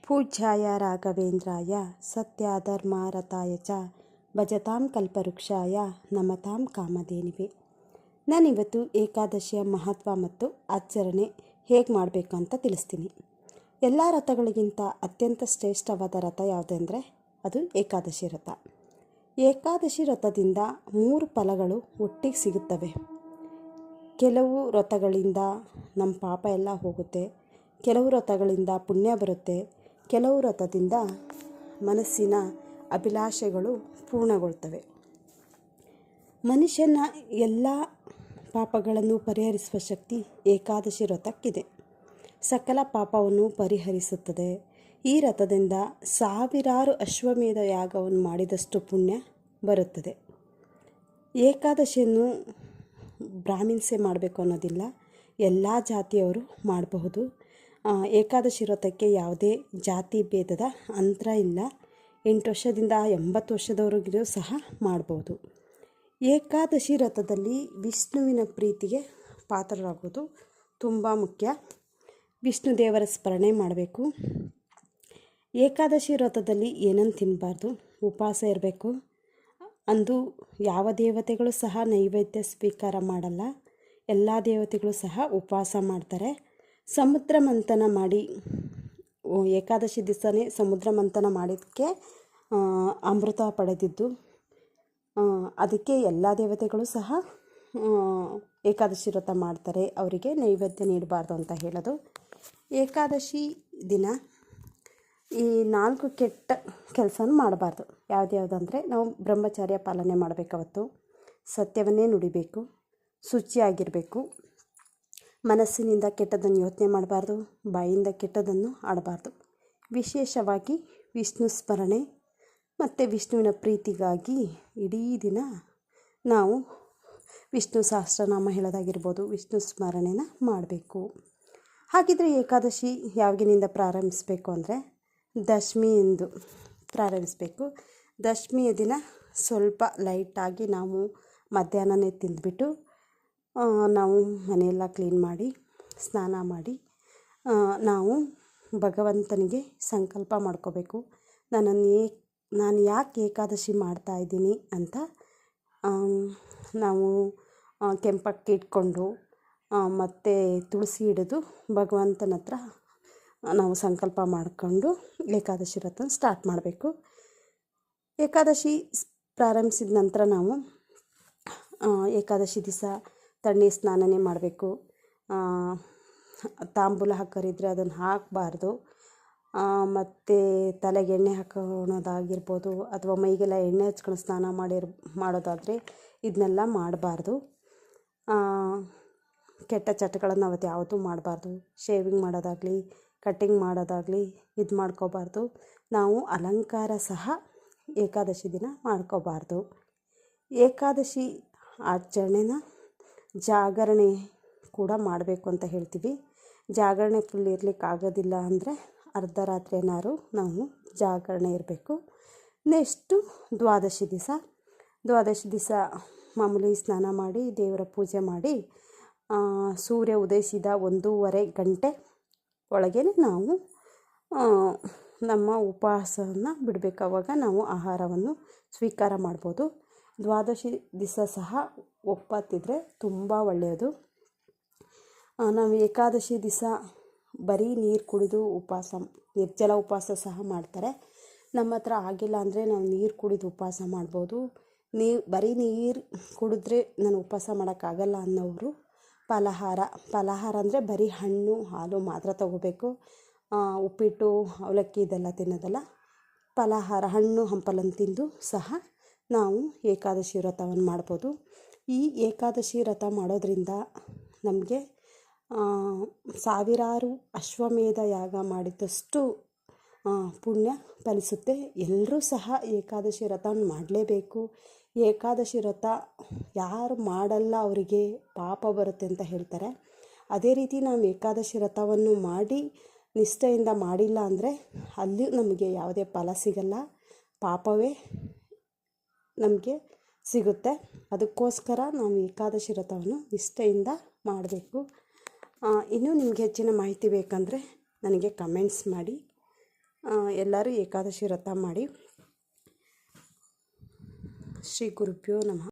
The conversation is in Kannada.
ಪೂಜ್ಯಾಯ ರಾಘವೇಂದ್ರಾಯ ಸತ್ಯಧರ್ಮರತಾಯ ಚ ಭಜತಾಂ ಕಲ್ಪವೃಕ್ಷಾಯ ನಮತಾಂ ಕಾಮಧೇನುವೆ. ನಾನಿವತ್ತು ಏಕಾದಶಿಯ ಮಹತ್ವ ಮತ್ತು ಆಚರಣೆ ಹೇಗೆ ಮಾಡಬೇಕು ಅಂತ ತಿಳಿಸ್ತೀನಿ. ಎಲ್ಲ ರಥಗಳಿಗಿಂತ ಅತ್ಯಂತ ಶ್ರೇಷ್ಠವಾದ ರಥ ಯಾವುದೆಂದರೆ ಅದು ಏಕಾದಶಿ ರಥ. ಏಕಾದಶಿ ರಥದಿಂದ 3 ಫಲಗಳು ಒಟ್ಟಿಗೆ ಸಿಗುತ್ತವೆ. ಕೆಲವು ರಥಗಳಿಂದ ನಮ್ಮ ಪಾಪ ಎಲ್ಲ ಹೋಗುತ್ತೆ, ಕೆಲವು ರಥಗಳಿಂದ ಪುಣ್ಯ ಬರುತ್ತೆ, ಕೆಲವು ರಥದಿಂದ ಮನಸ್ಸಿನ ಅಭಿಲಾಷೆಗಳು ಪೂರ್ಣಗೊಳ್ತವೆ. ಮನುಷ್ಯನ ಎಲ್ಲ ಪಾಪಗಳನ್ನು ಪರಿಹರಿಸುವ ಶಕ್ತಿ ಏಕಾದಶಿ ರಥಕ್ಕಿದೆ. ಸಕಲ ಪಾಪವನ್ನು ಪರಿಹರಿಸುತ್ತದೆ. ಈ ರಥದಿಂದ ಸಾವಿರಾರು ಅಶ್ವಮೇಧ ಯಾಗವನ್ನು ಮಾಡಿದಷ್ಟು ಪುಣ್ಯ ಬರುತ್ತದೆ. ಏಕಾದಶಿಯನ್ನು ಬ್ರಾಹ್ಮಿನ್ಸೇ ಮಾಡಬೇಕು ಅನ್ನೋದಿಲ್ಲ, ಎಲ್ಲ ಜಾತಿಯವರು ಮಾಡಬಹುದು. ಏಕಾದಶಿ ವ್ರತಕ್ಕೆ ಯಾವುದೇ ಜಾತಿ ಭೇದದ ಅಂತರ ಇಲ್ಲ. 8 ವರ್ಷದಿಂದ 80 ವರ್ಷದವರೆಗೂ ಸಹ ಮಾಡ್ಬೋದು. ಏಕಾದಶಿ ವ್ರತದಲ್ಲಿ ವಿಷ್ಣುವಿನ ಪ್ರೀತಿಗೆ ಪಾತ್ರರಾಗೋದು ತುಂಬ ಮುಖ್ಯ. ವಿಷ್ಣು ದೇವರ ಸ್ಮರಣೆ ಮಾಡಬೇಕು. ಏಕಾದಶಿ ವ್ರತದಲ್ಲಿ ಏನನ್ನು ತಿನ್ನಬಾರ್ದು, ಉಪವಾಸ ಇರಬೇಕು. ಅಂದು ಯಾವ ದೇವತೆಗಳು ಸಹ ನೈವೇದ್ಯ ಸ್ವೀಕಾರ ಮಾಡಲ್ಲ. ಎಲ್ಲ ದೇವತೆಗಳು ಸಹ ಉಪವಾಸ ಮಾಡ್ತಾರೆ. ಸಮುದ್ರ ಮಂಥನ ಮಾಡಿ, ಏಕಾದಶಿ ದಿವಸನೇ ಸಮುದ್ರ ಮಂಥನ ಮಾಡಿದ್ದಕ್ಕೆ ಅಮೃತ ಪಡೆದಿದ್ದು. ಅದಕ್ಕೆ ಎಲ್ಲ ದೇವತೆಗಳು ಸಹ ಏಕಾದಶಿ ವ್ರತ ಮಾಡ್ತಾರೆ. ಅವರಿಗೆ ನೈವೇದ್ಯ ನೀಡಬಾರ್ದು ಅಂತ ಹೇಳೋದು. ಏಕಾದಶಿ ದಿನ ಈ 4 ಕೆಟ್ಟ ಕೆಲಸನ ಮಾಡಬಾರ್ದು. ಯಾವುದ್ಯಾವುದಂದರೆ, ನಾವು ಬ್ರಹ್ಮಚರ್ಯ ಪಾಲನೆ ಮಾಡಬೇಕವತ್ತು, ಸತ್ಯವನ್ನೇ ನುಡಿಬೇಕು, ಶುಚಿಯಾಗಿರಬೇಕು, ಮನಸ್ಸಿನಿಂದ ಕೆಟ್ಟದನ್ನು ಯೋಚನೆ ಮಾಡಬಾರ್ದು, ಬಾಯಿಂದ ಕೆಟ್ಟದನ್ನು ಆಡಬಾರ್ದು. ವಿಶೇಷವಾಗಿ ವಿಷ್ಣು ಸ್ಮರಣೆ ಮತ್ತು ವಿಷ್ಣುವಿನ ಪ್ರೀತಿಗಾಗಿ ಇಡೀ ದಿನ ನಾವು ವಿಷ್ಣು ಸಹಸ್ರನಾಮ ಹೇಳೋದಾಗಿರ್ಬೋದು, ವಿಷ್ಣು ಸ್ಮರಣೆನ ಮಾಡಬೇಕು. ಹಾಗಿದ್ರೆ ಏಕಾದಶಿ ಯಾವಾಗಿನಿಂದ ಪ್ರಾರಂಭಿಸಬೇಕು ಅಂದರೆ ದಶಮಿಯಿಂದ ಪ್ರಾರಂಭಿಸಬೇಕು. ದಶಮಿಯ ದಿನ ಸ್ವಲ್ಪ ಲೈಟಾಗಿ ನಾವು ಮಧ್ಯಾಹ್ನನೇ ತಿಂದುಬಿಟ್ಟು ನಾವು ಮನೆಯೆಲ್ಲ ಕ್ಲೀನ್ ಮಾಡಿ ಸ್ನಾನ ಮಾಡಿ ನಾವು ಭಗವಂತನಿಗೆ ಸಂಕಲ್ಪ ಮಾಡ್ಕೋಬೇಕು. ನಾನು ಯಾಕೆ ಏಕಾದಶಿ ಮಾಡ್ತಾಯಿದ್ದೀನಿ ಅಂತ ನಾವು ಕೆಂಪಕ್ಕಿ ಇಟ್ಕೊಂಡು ಮತ್ತು ತುಳಸಿ ಹಿಡಿದು ಭಗವಂತನ ಹತ್ರ ನಾವು ಸಂಕಲ್ಪ ಮಾಡಿಕೊಂಡು ಏಕಾದಶಿ ವ್ರತ ಸ್ಟಾರ್ಟ್ ಮಾಡಬೇಕು. ಏಕಾದಶಿ ಪ್ರಾರಂಭಿಸಿದ ನಂತರ ನಾವು ಏಕಾದಶಿ ದಿವಸ ತಣ್ಣೀರು ಸ್ನಾನನೇ ಮಾಡಬೇಕು. ತಾಂಬೂಲ ಹಾಕೋರಿದ್ರೆ ಅದನ್ನು ಹಾಕಬಾರ್ದು. ಮತ್ತು ತಲೆಗೆ ಎಣ್ಣೆ ಹಾಕೋಣೋದಾಗಿರ್ಬೋದು ಅಥವಾ ಮೈಗೆಲ್ಲ ಎಣ್ಣೆ ಹಚ್ಕೊಂಡು ಸ್ನಾನ ಮಾಡೋದಾದರೆ ಇದನ್ನೆಲ್ಲ ಮಾಡಬಾರ್ದು. ಕೆಟ್ಟ ಚಟಗಳನ್ನು ಅವತ್ತು ಯಾವುದೂ ಮಾಡಬಾರ್ದು. ಶೇವಿಂಗ್ ಮಾಡೋದಾಗಲಿ, ಕಟ್ಟಿಂಗ್ ಮಾಡೋದಾಗಲಿ ಇದು ಮಾಡ್ಕೋಬಾರ್ದು. ನಾವು ಅಲಂಕಾರ ಸಹ ಏಕಾದಶಿ ದಿನ ಮಾಡ್ಕೋಬಾರ್ದು. ಏಕಾದಶಿ ಆಚರಣೆನ ಜಾಗರಣೆ ಕೂಡ ಮಾಡಬೇಕು ಅಂತ ಹೇಳ್ತೀವಿ. ಜಾಗರಣೆ ಫುಲ್ ಇರಲಿಕ್ಕಾಗೋದಿಲ್ಲ ಅಂದರೆ ಅರ್ಧ ರಾತ್ರಿನಾರು ನಾವು ಜಾಗರಣೆ ಇರಬೇಕು. ನೆಕ್ಸ್ಟು ದ್ವಾದಶಿ ದಿವಸ ಮಾಮೂಲಿ ಸ್ನಾನ ಮಾಡಿ ದೇವರ ಪೂಜೆ ಮಾಡಿ ಸೂರ್ಯ ಉದಯಿಸಿದ 1.5 ಗಂಟೆ ಒಳಗೆ ನಾವು ನಮ್ಮ ಉಪವಾಸವನ್ನು ಬಿಡಬೇಕು. ಆವಾಗ ನಾವು ಆಹಾರವನ್ನು ಸ್ವೀಕಾರ ಮಾಡ್ಬೋದು. ದ್ವಾದಶಿ ದಿವಸ ಸಹ ಒಪ್ಪತ್ತಿದ್ರೆ ತುಂಬ ಒಳ್ಳೆಯದು. ನಾವು ಏಕಾದಶಿ ದಿವಸ ಬರೀ ನೀರು ಕುಡಿದು ಉಪವಾಸ, ನಿರ್ಜಲ ಉಪವಾಸ ಸಹ ಮಾಡ್ತಾರೆ. ನಮ್ಮ ಹತ್ರ ಆಗಿಲ್ಲ ಅಂದರೆ ನಾವು ನೀರು ಕುಡಿದು ಉಪವಾಸ ಮಾಡ್ಬೋದು. ಬರೀ ನೀರು ಕುಡಿದ್ರೆ ನಾನು ಉಪವಾಸ ಮಾಡೋಕ್ಕಾಗಲ್ಲ ಅನ್ನೋರು ಫಲಾಹಾರ ಅಂದರೆ ಬರೀ ಹಣ್ಣು ಹಾಲು ಮಾತ್ರ ತಗೋಬೇಕು. ಉಪ್ಪಿಟ್ಟು ಅವಲಕ್ಕಿ ಇದೆಲ್ಲ ತಿನ್ನೋದಲ್ಲ. ಫಲಾಹಾರ ಹಣ್ಣು ಹಂಪಲನ್ನು ತಿಂದು ಸಹ ನಾವು ಏಕಾದಶಿ ವ್ರತವನ್ನು ಮಾಡ್ಬೋದು. ಈ ಏಕಾದಶಿ ವ್ರತ ಮಾಡೋದ್ರಿಂದ ನಮಗೆ ಸಾವಿರಾರು ಅಶ್ವಮೇಧ ಯಾಗ ಮಾಡಿದಷ್ಟು ಪುಣ್ಯ ಫಲಿಸುತ್ತೆ. ಎಲ್ಲರೂ ಸಹ ಏಕಾದಶಿ ವ್ರತವನ್ನು ಮಾಡಲೇಬೇಕು. ಏಕಾದಶಿ ವ್ರತ ಯಾರು ಮಾಡಲ್ಲ ಅವರಿಗೆ ಪಾಪ ಬರುತ್ತೆ ಅಂತ ಹೇಳ್ತಾರೆ. ಅದೇ ರೀತಿ ನಾವು ಏಕಾದಶಿ ವ್ರತವನ್ನು ಮಾಡಿ ನಿಷ್ಠೆಯಿಂದ ಮಾಡಿಲ್ಲ ಅಂದರೆ ಅಲ್ಲಿ ನಮಗೆ ಯಾವುದೇ ಫಲ ಸಿಗಲ್ಲ, ಪಾಪವೇ ನಮಗೆ ಸಿಗುತ್ತೆ. ಅದಕ್ಕೋಸ್ಕರ ನಾವು ಏಕಾದಶಿ ವ್ರತವನ್ನು ನಿಷ್ಠೆಯಿಂದ ಮಾಡಬೇಕು. ಇನ್ನೂ ನಿಮಗೆ ಹೆಚ್ಚಿನ ಮಾಹಿತಿ ಬೇಕಂದರೆ ನನಗೆ ಕಮೆಂಟ್ಸ್ ಮಾಡಿ. ಎಲ್ಲರೂ ಏಕಾದಶಿ ವ್ರತ ಮಾಡಿ. ಶ್ರೀ ಗುರುಭ್ಯೋ ನಮಃ.